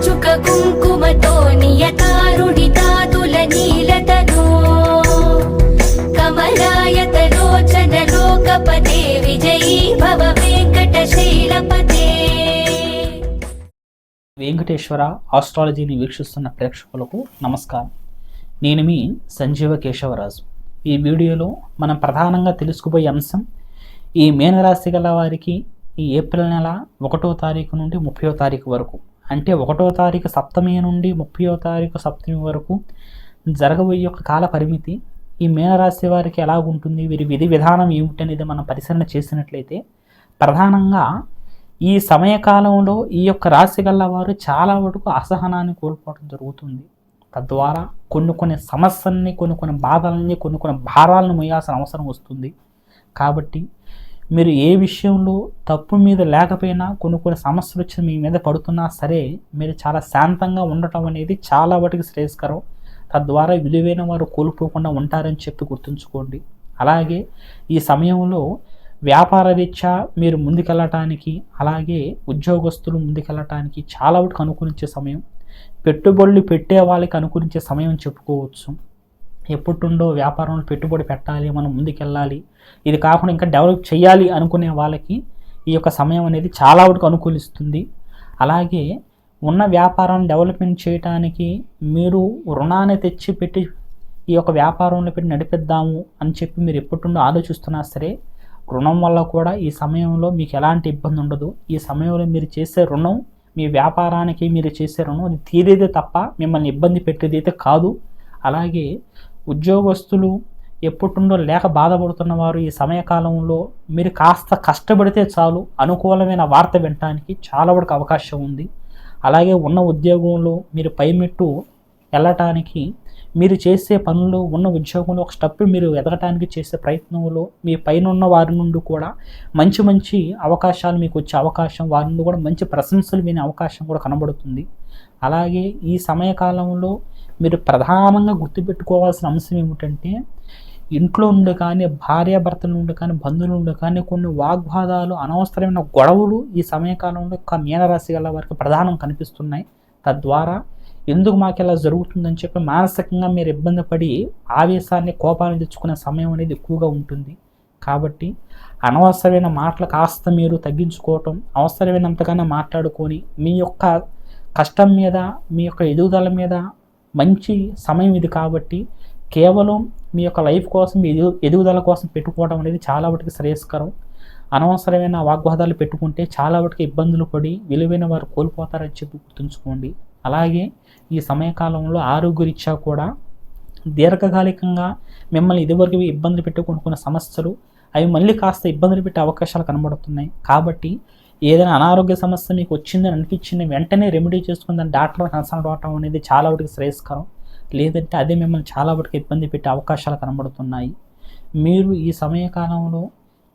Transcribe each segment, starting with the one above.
చుక కుంకుమతో నియతారుణితాతుల నీలతనో కమలాయతలోచన లోకపతే విజయీ భవ వెంకటశైలపతే. వెంకటేశ్వర ఆస్ట్రాలజీని వీక్షిస్తున్న ప్రేక్షకులకు నమస్కారం. నేను మీ సంజీవ కేశవరాజు. ఈ వీడియోలో మనం ప్రధానంగా తెలుసుకుపోయే అంశం ఈ మీనరాశి గల వారికి ఈ ఏప్రిల్ నెల 1వ తారీఖు నుండి 30వ తారీఖు వరకు, అంటే 1వ తారీఖు సప్తమి నుండి 30వ తారీఖు సప్తమి వరకు జరగబోయే యొక్క కాల పరిమితి, ఈ మీనరాశి వారికి ఎలా ఉంటుంది, వీరి విధి విధానం ఏమిటనేది మనం పరిశీలన చేసినట్లయితే ప్రధానంగా ఈ సమయకాలంలో ఈ యొక్క రాశి గల వారు చాలా వరకు అసహనాన్ని కోల్పోవడం జరుగుతుంది. తద్వారా కొన్ని సమస్యల్ని, కొన్ని బాధల్ని, కొన్ని భారాలను మోయాల్సిన అవసరం వస్తుంది. కాబట్టి మీరు ఏ విషయంలో తప్పు మీద లేకపోయినా కొన్ని సమస్యలు వచ్చి మీ మీద పడుతున్నా సరే మీరు చాలా శాంతంగా ఉండటం అనేది చాలా వాటికి శ్రేయస్కరం. తద్వారా విలువైన వారు కోల్పోకుండా ఉంటారని చెప్పి గుర్తుంచుకోండి. అలాగే ఈ సమయంలో వ్యాపార రీత్యా మీరు ముందుకెళ్ళటానికి, అలాగే ఉద్యోగస్తులు ముందుకెళ్ళటానికి చాలా వరకు అనుకూలించే సమయం, పెట్టుబడులు పెట్టే వాళ్ళకి అనుకూలించే సమయం చెప్పుకోవచ్చు. ఎప్పుడుండో వ్యాపారంలో పెట్టుబడి పెట్టాలి, మనం ముందుకెళ్ళాలి, ఇది కాకుండా ఇంకా డెవలప్ చేయాలి అనుకునే వాళ్ళకి ఈ యొక్క సమయం అనేది చాలా వరకు అనుకూలిస్తుంది. అలాగే ఉన్న వ్యాపారాన్ని డెవలప్మెంట్ చేయడానికి మీరు రుణాన్ని తెచ్చి పెట్టి ఈ యొక్క వ్యాపారంలో పెట్టి నడిపిద్దాము అని చెప్పి మీరు ఎప్పుడుండో ఆలోచిస్తున్నా సరే రుణం వల్ల కూడా ఈ సమయంలో మీకు ఎలాంటి ఇబ్బంది ఉండదు. ఈ సమయంలో మీరు చేసే రుణం, మీ వ్యాపారానికి మీరు చేసే రుణం అది తీరేదే తప్ప మిమ్మల్ని ఇబ్బంది పెట్టేది అయితే కాదు. అలాగే ఉద్యోగస్తులు ఎప్పుడుండో లేక బాధపడుతున్న వారు ఈ సమయకాలంలో మీరు కాస్త కష్టపడితే చాలు అనుకూలమైన వార్త వినటానికి చాలా వరకు అవకాశం ఉంది. అలాగే ఉన్న ఉద్యోగంలో మీరు పైమెట్టు వెళ్ళటానికి, మీరు చేసే పనులు ఉన్న ఉద్యోగంలో ఒక స్టెప్ మీరు ఎదగటానికి చేసే ప్రయత్నంలో మీ పైన ఉన్న వారి నుండి కూడా మంచి అవకాశాలు మీకు వచ్చే అవకాశం, వారి నుండి కూడా మంచి ప్రశంసలు వినే అవకాశం కూడా కనబడుతుంది. అలాగే ఈ సమయకాలంలో మీరు ప్రధానంగా గుర్తుపెట్టుకోవాల్సిన అంశం ఏమిటంటే ఇంట్లో నుండి కానీ, భార్యాభర్తల నుండి కానీ, బంధువుల నుండి కానీ కొన్ని వాగ్వాదాలు, అనవసరమైన గొడవలు ఈ సమయకాలంలో మీనరాశి గల వారికి ప్రధానం కనిపిస్తున్నాయి. తద్వారా ఎందుకు మాకు ఇలా జరుగుతుందని చెప్పి మానసికంగా మీరు ఇబ్బంది పడి ఆవేశాన్ని, కోపాన్ని తెచ్చుకునే సమయం అనేది ఎక్కువగా ఉంటుంది. కాబట్టి అనవసరమైన మాటలు కాస్త మీరు తగ్గించుకోవటం, అవసరమైనంతగానే మాట్లాడుకొని మీ యొక్క కష్టం మీద, మీ యొక్క ఎదుగుదల మీద మంచి సమయం ఇది. కాబట్టి కేవలం మీ యొక్క లైఫ్ కోసం, మీ ఎదుగుదల కోసం పెట్టుకోవడం అనేది చాలా వాటికి శ్రేయస్కరం. అనవసరమైన వాగ్వాదాలు పెట్టుకుంటే చాలా వాటికి ఇబ్బందులు పడి విలువైన వారు కోల్పోతారని చెప్పి గుర్తుంచుకోండి. అలాగే ఈ సమయకాలంలో ఆరోగ్యరీత్యా కూడా దీర్ఘకాలికంగా మిమ్మల్ని ఇదివరకు ఇబ్బందులు పెట్టుకున్న సమస్యలు అవి మళ్ళీ కాస్త ఇబ్బందులు పెట్టే అవకాశాలు కనబడుతున్నాయి. కాబట్టి ఏదైనా అనారోగ్య సమస్య మీకు వచ్చిందని అనిపించింది వెంటనే రెమెడీ చేసుకుందని డాక్టర్ కన్సల్ట్ అవ్వటం అనేది చాలా వాటికి శ్రేయస్కరం. లేదంటే అదే మిమ్మల్ని చాలా వాటికి ఇబ్బంది పెట్టే అవకాశాలు కనబడుతున్నాయి. మీరు ఈ సమయకాలంలో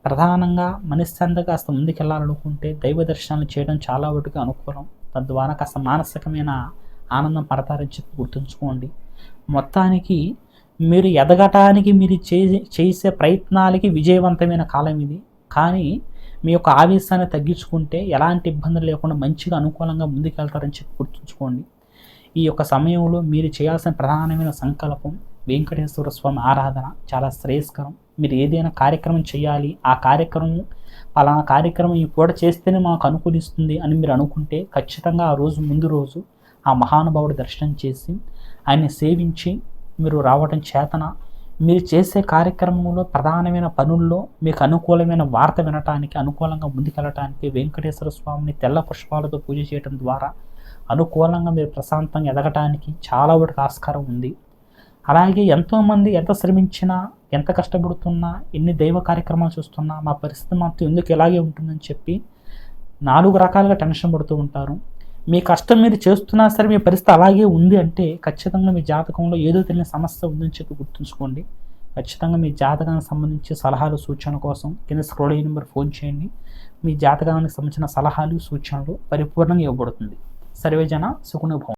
ప్రధానంగా మనశ్శాంతిగా కాస్త ముందుకెళ్ళాలనుకుంటే దైవ దర్శనాలు చేయడం చాలా వాటికి అనుకూలం. తద్వారా కాస్త మానసికమైన ఆనందం పడతారని చెప్పి గుర్తుంచుకోండి. మొత్తానికి మీరు ఎదగటానికి మీరు చేసే ప్రయత్నాలకి విజయవంతమైన కాలం ఇది. కానీ మీ యొక్క ఆవేశాన్ని తగ్గించుకుంటే ఎలాంటి ఇబ్బందులు లేకుండా మంచిగా అనుకూలంగా ముందుకెళ్తారని చెప్పి గుర్తుంచుకోండి. ఈ యొక్క సమయంలో మీరు చేయాల్సిన ప్రధానమైన సంకల్పం వెంకటేశ్వర స్వామి ఆరాధన చాలా శ్రేయస్కరం. మీరు ఏదైనా కార్యక్రమం చేయాలి, ఆ కార్యక్రమం పలానా కార్యక్రమం ఈ పూట చేస్తేనే మాకు అనుకూలిస్తుంది అని మీరు అనుకుంటే ఖచ్చితంగా ఆ రోజు ముందు రోజు ఆ మహానుభావుడి దర్శనం చేసి ఆయన్ని సేవించి మీరు రావటం చేతన మీరు చేసే కార్యక్రమంలో ప్రధానమైన పనుల్లో మీకు అనుకూలమైన వార్త వినటానికి, అనుకూలంగా ముందుకెళ్ళటానికి వెంకటేశ్వర స్వామిని తెల్ల పుష్పాలతో పూజ చేయడం ద్వారా అనుకూలంగా మీరు ప్రశాంతంగా ఎదగటానికి చాలా వరకు ఆస్కారం ఉంది. అలాగే ఎంతోమంది ఎంత శ్రమించినా, ఎంత కష్టపడుతున్నా, ఎన్ని దైవ కార్యక్రమాలు చూస్తున్నా మా పరిస్థితి మాత్రం ఎందుకు ఇలాగే ఉంటుందని చెప్పి 4 రకాలుగా టెన్షన్ పడుతూ ఉంటారు. మీ కష్టం మీరు చేస్తున్నా సరే మీ పరిస్థితి అలాగే ఉంది అంటే ఖచ్చితంగా మీ జాతకంలో ఏదో తెలియని సమస్య ఉందని చెప్పి గుర్తుంచుకోండి. ఖచ్చితంగా మీ జాతకానికి సంబంధించి సలహాలు, సూచనల కోసం కింద స్క్రోల్ అయ్యే నెంబర్ ఫోన్ చేయండి. మీ జాతకానికి సంబంధించిన సలహాలు, సూచనలు పరిపూర్ణంగా ఇవ్వబడుతుంది. సర్వేజన సుఖినో భవంతు.